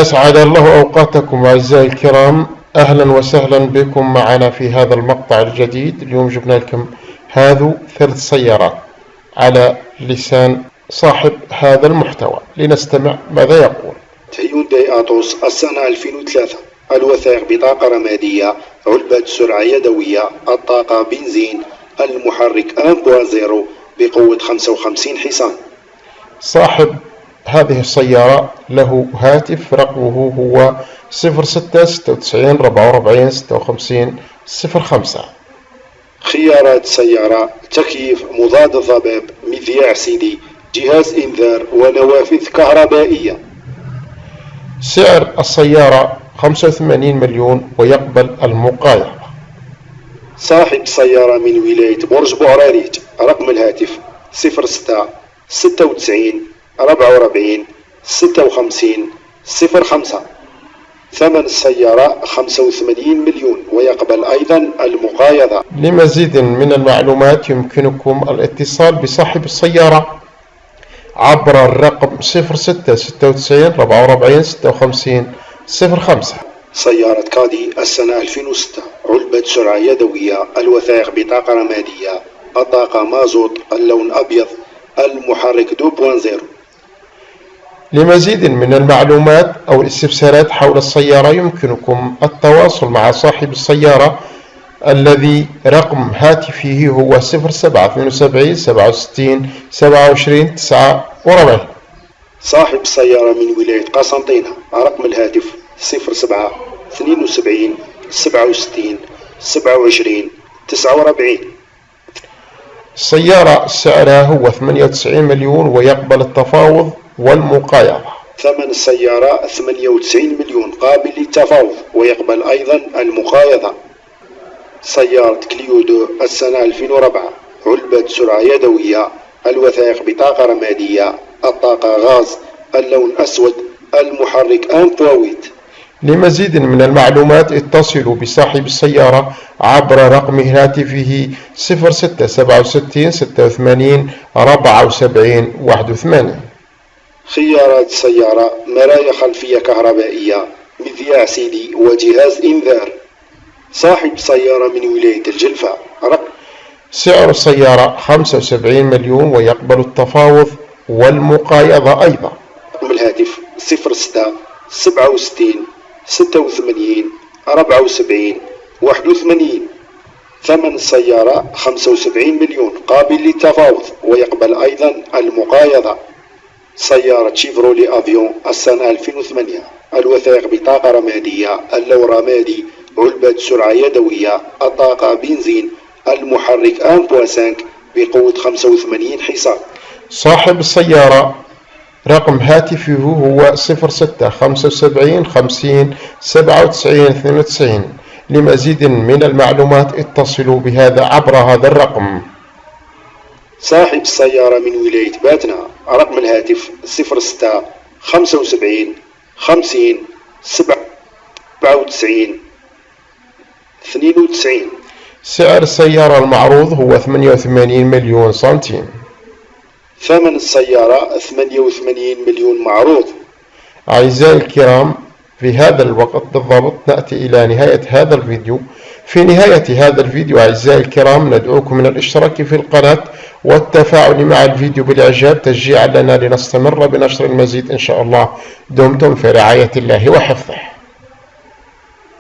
أسعد الله أوقاتكم أعزائي الكرام، أهلا وسهلا بكم معنا في هذا المقطع الجديد. اليوم جبنا لكم هذو 3 سيارات على لسان صاحب هذا المحتوى، لنستمع ماذا يقول. هيونداي أتوس السنة 2003، الوثائق بطاقة رمادية، علبة سرعة يدوية، الطاقة بنزين، المحرك 1.0 بقوة 55 حصان. صاحب هذه السيارة له هاتف رقمه هو 0696 44 56 05. خيارات سيارة: تكييف، مضاد ضباب، مذياع CD، جهاز إنذار، ونوافذ كهربائية. سعر السيارة 85 مليون ويقبل المقايضة. صاحب سيارة من ولاية برج بوعراريت. رقم الهاتف 06 96 44 56 05. ثمن السيارة 85 مليون ويقبل أيضا المقايضة. لمزيد من المعلومات يمكنكم الاتصال بصاحب السيارة عبر الرقم 06 96 44 56 05. سيارة كادي السنة 2006، علبة سرعة يدوية، الوثائق بطاقة رمادية، الطاقة مازوت، اللون أبيض، المحرك 2.0. لمزيد من المعلومات أو الاستفسارات حول السيارة يمكنكم التواصل مع صاحب السيارة الذي رقم هاتفه هو 0772 67 27 49. صاحب سيارة من ولاية قسنطينة. رقم الهاتف 07 72 67 27 49. السيارة سعرها هو 98 مليون ويقبل التفاوض والمقايضة. ثمن السيارة 98 مليون قابل للتفاوض ويقبل أيضا المقايضة. سيارة كليو 2 السنة 2004، علبة سرعة يدوية، الوثائق بطاقة رمادية، الطاقة غاز، اللون أسود، المحرك 1.8. لمزيد من المعلومات اتصلوا بصاحب السيارة عبر رقم هاتفه 06 67 86 74 81. خيارات السيارة: مرايا خلفية كهربائية، مذياع CD، وجهاز إنذار. صاحب سيارة من ولاية الجلفة. سعر السيارة 75 مليون ويقبل التفاوض والمقايضة أيضا. رقم الهاتف 06 67 86 74 81. ثمن السيارة 75 مليون قابل للتفاوض ويقبل أيضا المقايضة. سيارة شيفرولي أفيون السنة 2008، الوثائق بطاقة رمادية، اللون رمادي، علبة سرعة يدوية، الطاقة بنزين، المحرك 1.5 بقوة 85 حصان. صاحب السيارة رقم هاتفه هو 06 75 50 97 92. لمزيد من المعلومات اتصلوا بهذا عبر هذا الرقم. صاحب السيارة من ولاية باتنا. رقم الهاتف 06 75 50 97 92. سعر السيارة المعروض هو 88 مليون سنتيم. ثمن السيارة 88 مليون معروض. أعزائي الكرام، في هذا الوقت بالضبط نأتي إلى نهاية هذا الفيديو. في نهاية هذا الفيديو أعزائي الكرام ندعوكم من الاشتراك في القناة والتفاعل مع الفيديو بالإعجاب تشجيعا لنا لنستمر بنشر المزيد إن شاء الله. دمتم في رعاية الله وحفظه.